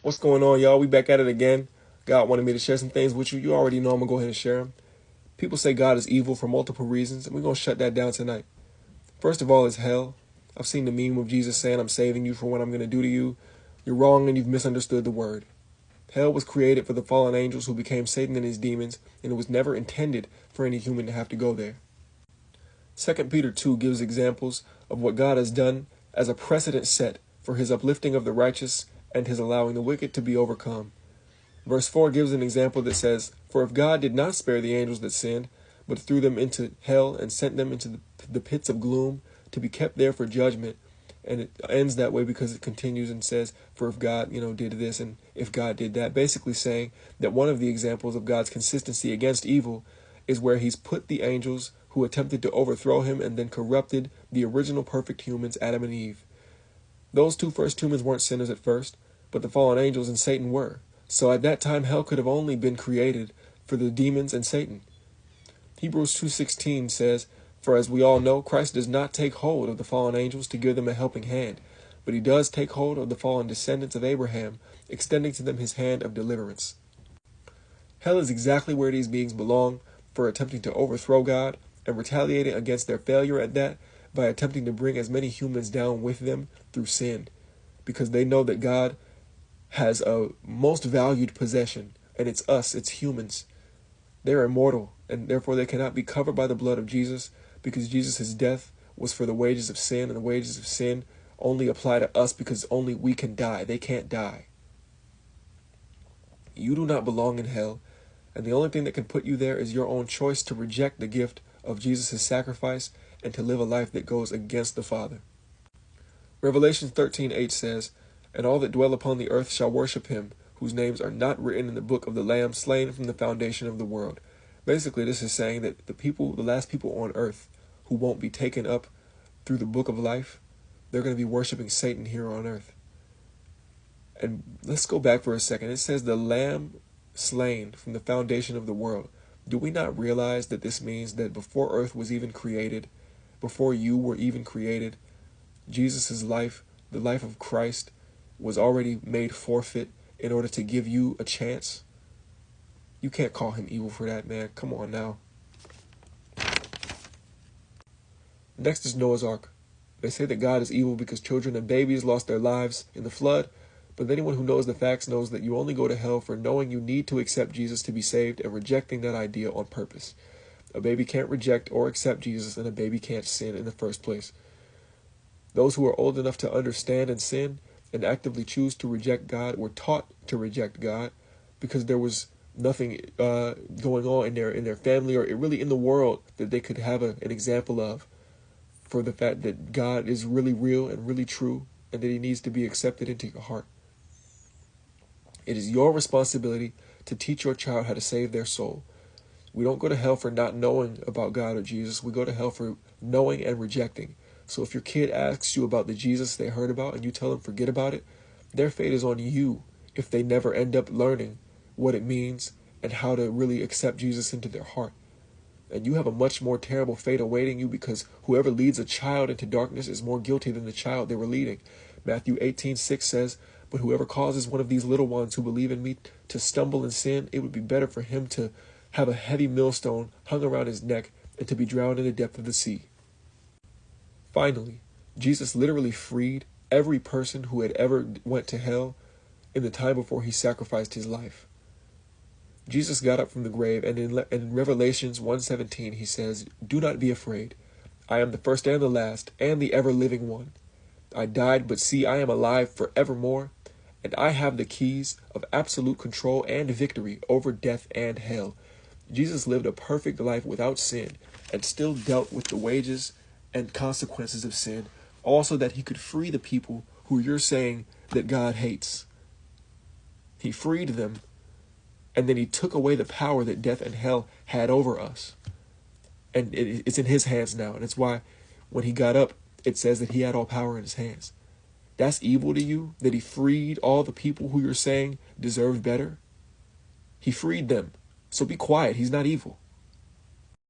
What's going on, y'all? We back at it again. God wanted me to share some things with you. You already know I'm going to go ahead and share them. People say God is evil for multiple reasons, and we're going to shut that down tonight. First of all is hell. I've seen the meme of Jesus saying, I'm saving you from what I'm going to do to you. You're wrong and you've misunderstood the word. Hell was created for the fallen angels who became Satan and his demons, and it was never intended for any human to have to go there. 2 Peter 2 gives examples of what God has done as a precedent set for his uplifting of the righteous and his allowing the wicked to be overcome. Verse 4 gives an example that says, For if God did not spare the angels that sinned, but threw them into hell and sent them into the pits of gloom to be kept there for judgment. And it ends that way because it continues and says, for if God, did this and if God did that. Basically saying that one of the examples of God's consistency against evil is where he's put the angels who attempted to overthrow him and then corrupted the original perfect humans, Adam and Eve. Those two first humans weren't sinners at first, but the fallen angels and Satan were. So at that time, hell could have only been created for the demons and Satan. Hebrews 2:16 says, For as we all know, Christ does not take hold of the fallen angels to give them a helping hand, but he does take hold of the fallen descendants of Abraham, extending to them his hand of deliverance. Hell is exactly where these beings belong for attempting to overthrow God and retaliating against their failure at that by attempting to bring as many humans down with them through sin, because they know that God has a most valued possession, and it's us, it's humans. They're immortal, and therefore they cannot be covered by the blood of Jesus, because Jesus' death was for the wages of sin, and the wages of sin only apply to us because only we can die. They can't die. You do not belong in hell, and the only thing that can put you there is your own choice to reject the gift of Jesus' sacrifice and to live a life that goes against the Father. Revelation 13:8 says, And all that dwell upon the earth shall worship him, whose names are not written in the book of the Lamb slain from the foundation of the world. Basically, this is saying that the last people on earth who won't be taken up through the book of life, they're going to be worshiping Satan here on earth. And let's go back for a second. It says the Lamb slain from the foundation of the world. Do we not realize that this means that before earth was even created, before you were even created, Jesus' life, the life of Christ, was already made forfeit in order to give you a chance? You can't call him evil for that, man. Come on now. Next is Noah's Ark. They say that God is evil because children and babies lost their lives in the flood, but anyone who knows the facts knows that you only go to hell for knowing you need to accept Jesus to be saved and rejecting that idea on purpose. A baby can't reject or accept Jesus, and a baby can't sin in the first place. Those who are old enough to understand and sin and actively choose to reject God were taught to reject God because there was nothing going on in their family or really in the world that they could have an example of for the fact that God is really real and really true and that he needs to be accepted into your heart. It is your responsibility to teach your child how to save their soul. We don't go to hell for not knowing about God or Jesus. We go to hell for knowing and rejecting. So if your kid asks you about the Jesus they heard about and you tell them forget about it, their fate is on you if they never end up learning what it means and how to really accept Jesus into their heart. And you have a much more terrible fate awaiting you because whoever leads a child into darkness is more guilty than the child they were leading. Matthew 18:6 says, But whoever causes one of these little ones who believe in me to stumble in sin, it would be better for him to have a heavy millstone hung around his neck and to be drowned in the depth of the sea. Finally, Jesus literally freed every person who had ever went to hell in the time before he sacrificed his life. Jesus got up from the grave, and in Revelations 1:17 he says, Do not be afraid. I am the first and the last, and the ever-living one. I died, but see, I am alive forevermore, and I have the keys of absolute control and victory over death and hell. Jesus lived a perfect life without sin, and still dealt with the wages and consequences of sin, also that he could free the people who you're saying that God hates. He freed them, and then he took away the power that death and hell had over us. And it's in his hands now, and it's why when he got up, it says that he had all power in his hands. That's evil to you, that he freed all the people who you're saying deserved better? He freed them. So be quiet. He's not evil.